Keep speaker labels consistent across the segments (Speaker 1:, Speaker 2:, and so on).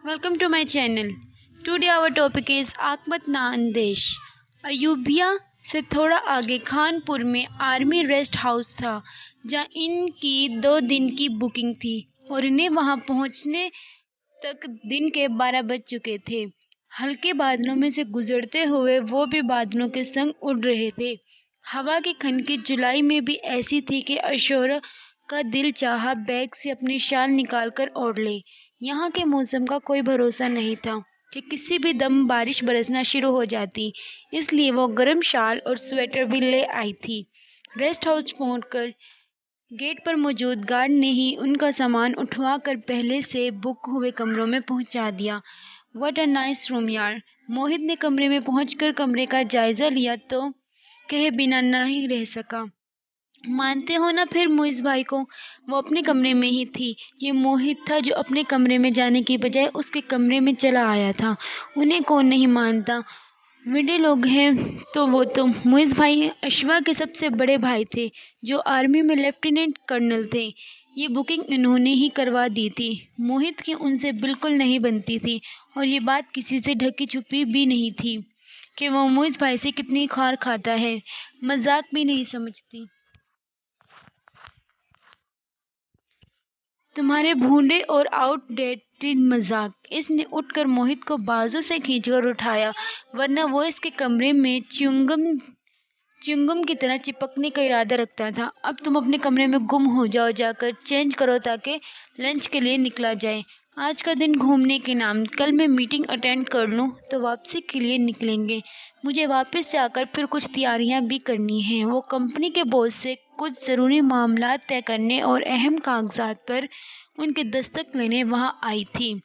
Speaker 1: Welcome to my channel. Today our topic is आकमत नांदेश। Ayubia से थोड़ा आगे खानपुर में आर्मी रेस्ट हाउस था, जहां इनकी 2 दिन की बुकिंग थी और इन्हें वहां पहुंचने तक दिन के 12 बज चुके थे। हल्के बादलों में से गुजरते हुए वो भी बादलों के संग उड़ रहे थे। हवा की खनकी जुलाई में भी ऐसी थी कि ऐश्वर्या का दिल चाहा बैग से अपनी शाल निकालकर ओढ़ ले। यहाँ के मौसम का कोई भरोसा नहीं था कि किसी भी दम बारिश बरसना शुरू हो जाती, इसलिए वो गर्म शाल और स्वेटर भी ले आई थी। रेस्ट हाउस पहुंचकर गेट पर मौजूद गार्ड ने ही उनका सामान उठवाकर पहले से बुक हुए कमरों में पहुंचा दिया। व्हाट अ नाइस रूम यार। मोहित ने कमरे में पहुंचकर कमरे का जायजा लिया तो कहे बिना नहीं रह सका। मानते हो ना फिर मुइज भाई को? वो अपने कमरे में ही थी। ये मोहित था जो अपने कमरे में जाने की बजाय उसके कमरे में चला आया था। उन्हें कौन नहीं मानता। मिडिल लोग हैं तो वो तो मुइज भाई अश्वा के सबसे बड़े भाई थे, जो आर्मी में लेफ्टिनेंट कर्नल थे। ये बुकिंग इन्होंने ही करवा दी थी। मोहित की उनसे बिल्कुल नहीं बनती थी और ये बात किसी से ढकी छुपी भी नहीं थी कि वो मुइज भाई से कितनी खार खाता है। मजाक भी नहीं समझती। तुम्हारे भूंडे और आउटडेटेड मजाक। इसने उठकर मोहित को बाजू से खींचकर उठाया, वरना वो इसके कमरे में च्युइंगम की तरह चिपकने का इरादा रखता था। अब तुम अपने कमरे में गुम हो जाओ, जाकर चेंज करो ताकि लंच के लिए निकला जाए। आज का दिन घूमने के नाम, कल मैं मीटिंग अटेंड कर लूँ तो वापसी के लिए निकलेंगे। मुझे वापस जाकर फिर कुछ तैयारियां भी करनी हैं। वो कंपनी के बॉस से कुछ ज़रूरी मामलात तय करने और अहम कागजात पर उनके दस्तखत लेने वहां आई थी।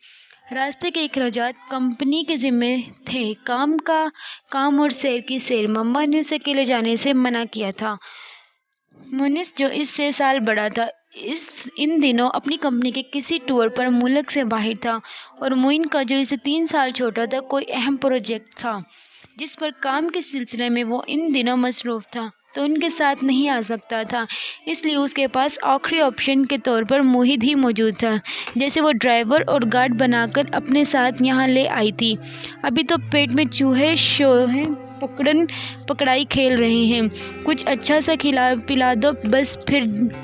Speaker 1: रास्ते के अखराजात कंपनी के जिम्मे थे। काम और सैर की सैर। मम्मा ने उसे अकेले जाने से मना किया था। मुनिस जो इससे साल बड़ा था, इन दिनों अपनी कंपनी के किसी टूर पर मुल्क से बाहर था, और मोइन का जो इसे 3 साल छोटा था, कोई अहम प्रोजेक्ट था जिस पर काम के सिलसिले में वो इन दिनों मसरूफ था, तो उनके साथ नहीं आ सकता था। इसलिए उसके पास आखिरी ऑप्शन के तौर पर मोहित ही मौजूद था, जैसे वो ड्राइवर और गार्ड बनाकर अपने साथ यहाँ ले आई थी। अभी तो पेट में चूहे शोहे पकड़न पकड़ाई खेल रहे हैं। कुछ अच्छा सा खिला पिला दो बस, फिर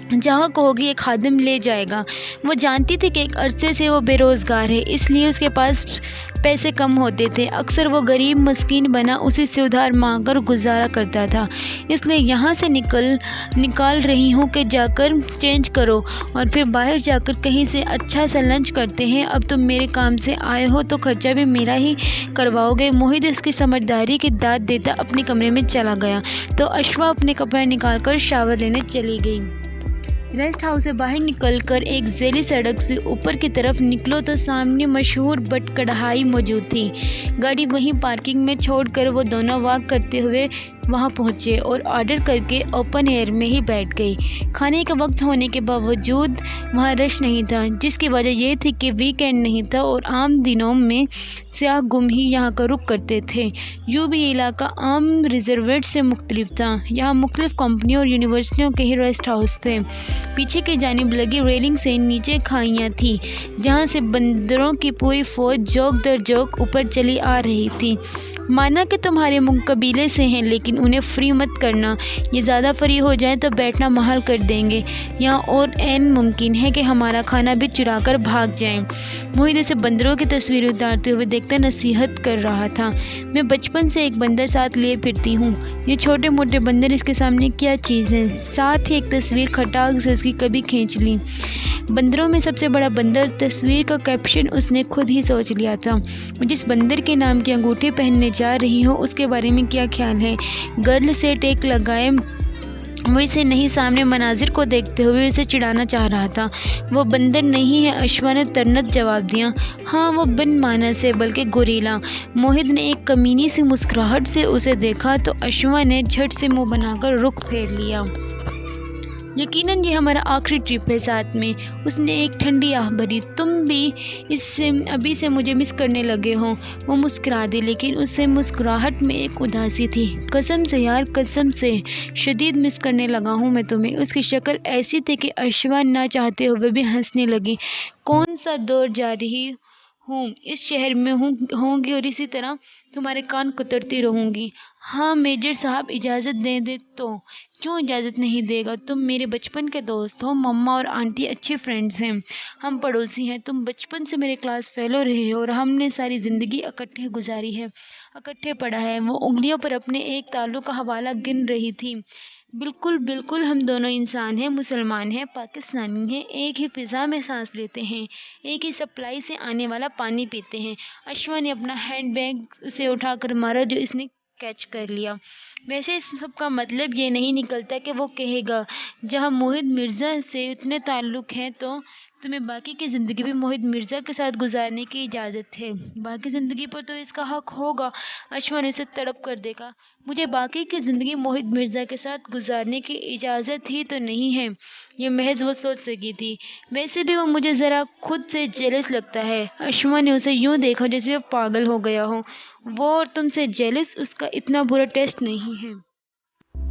Speaker 1: जहाँ कहोगी एक खादिम ले जाएगा। वो जानती थी कि एक अरसे से वो बेरोज़गार है, इसलिए उसके पास पैसे कम होते थे। अक्सर वो गरीब मस्कीन बना उसी से उधार मांग कर गुजारा करता था। इसलिए यहाँ से निकाल रही हूँ कि जाकर चेंज करो और फिर बाहर जाकर कहीं से अच्छा सा लंच करते हैं। अब तुम मेरे काम से आए हो तो खर्चा भी मेरा ही करवाओगे। मोहित इसकी समझदारी की दाद देता अपने कमरे में चला गया तो अश्वा अपने कपड़े निकाल कर शावर लेने चली गई। रेस्ट हाउस से बाहर निकलकर एक जैली सड़क से ऊपर की तरफ निकलो तो सामने मशहूर बट कढ़ाई मौजूद थी। गाड़ी वहीं पार्किंग में छोड़कर वो दोनों वॉक करते हुए वहां पहुंचे और ऑर्डर करके ओपन एयर में ही बैठ गई। खाने का वक्त होने के बावजूद वहां रश नहीं था, जिसकी वजह यह थी कि वीकेंड नहीं था और आम दिनों में सियाह गुम ही यहाँ का रुख करते थे। यूँ भी ये इलाका आम रिजर्वेट से मुख्तलिफ था। यहाँ मुख्तलिफ कंपनियों और यूनिवर्सिटियों के ही रेस्ट हाउस थे। पीछे की जानिब लगी रेलिंग से नीचे खाइयाँ थी, जहाँ से बंदरों की पूरी फौज जोक दर जोक ऊपर चली आ रही थी। माना कि तुम्हारे मुंह कबीले से हैं, लेकिन उन्हें फ्री मत करना। ये ज़्यादा फ्री हो जाए तो बैठना महाल कर देंगे यहाँ, और ऐन मुमकिन है कि हमारा खाना भी चुरा कर भाग जाएं। मोहित इसे बंदरों की तस्वीरें उतारते हुए देखता नसीहत कर रहा था। मैं बचपन से एक बंदर साथ लिए फिरती हूँ। ये छोटे मोटे बंदर इसके सामने क्या चीज़ है। साथ ही एक तस्वीर खटाक से उसकी कभी खींच ली। बंदरों में सबसे बड़ा बंदर तस्वीर का कैप्शन उसने खुद ही सोच लिया था। जिस बंदर के नाम की अंगूठी पहनने जा रही हो उसके बारे में क्या ख्याल है। गर्ल से टेक लगाए वो इसे नहीं, सामने मनाजिर को देखते हुए इसे चिढ़ाना चाह रहा था। वो बंदर नहीं है, अश्वा ने तरनत जवाब दिया। हाँ, वो बिन मानस है, बल्कि गोरीला। मोहित ने एक कमीनी सी मुस्कुराहट से उसे देखा तो अश्वा ने झट से मुंह बनाकर रुख फेर लिया। यकीनन ये हमारा आखिरी ट्रिप है साथ में। उसने एक ठंडी आह भरी। तुम भी इससे अभी से मुझे मिस करने लगे हो। वो मुस्कुरा दी, लेकिन उससे मुस्कुराहट में एक उदासी थी। कसम से यार, कसम से शदीद मिस करने लगा हूँ मैं तुम्हें। उसकी शक्ल ऐसी थी कि अश्वा ना चाहते हुए भी हंसने लगी। कौन सा दौर जा रही ہوں، اس شہر میں ہوں گی اور اسی طرح تمہارے کان کترتی رہوں گی۔ ہاں میجر صاحب اجازت دے دے تو؟ کیوں اجازت نہیں دے گا؟ تم میرے بچپن کے دوست ہو، مما اور آنٹی اچھے فرینڈز ہیں، ہم پڑوسی ہیں، تم بچپن سے میرے کلاس فیلو رہے ہو اور ہم نے ساری زندگی اکٹھے گزاری ہے، اکٹھے پڑھا ہے۔ وہ انگلیوں پر اپنے ایک تعلق کا حوالہ گن رہی تھی۔ بالکل بالکل، ہم دونوں انسان ہیں، مسلمان ہیں، پاکستانی ہیں، ایک ہی فضا میں سانس لیتے ہیں، ایک ہی سپلائی سے آنے والا پانی پیتے ہیں۔ اشوا نے اپنا ہینڈ بیگ اسے اٹھا کر مارا جو اس نے کیچ کر لیا۔ ویسے اس سب کا مطلب یہ نہیں نکلتا کہ وہ کہے گا جہاں موہت مرزا سے اتنے تعلق ہیں تو تمہیں باقی کی زندگی بھی موہت مرزا کے ساتھ گزارنے کی اجازت ہے۔ باقی زندگی پر تو اس کا حق ہوگا۔ اشوا نے اسے تڑپ کر دیکھا۔ مجھے باقی کی زندگی موہت مرزا کے ساتھ گزارنے کی اجازت ہی تو نہیں ہے، یہ محض وہ سوچ سکی تھی۔ ویسے بھی وہ مجھے ذرا خود سے جیلس لگتا ہے۔ اشوا نے اسے یوں دیکھا جیسے وہ پاگل ہو گیا ہو۔ وہ اور تم سے جیلس؟ اس کا اتنا برا ٹیسٹ نہیں ہے۔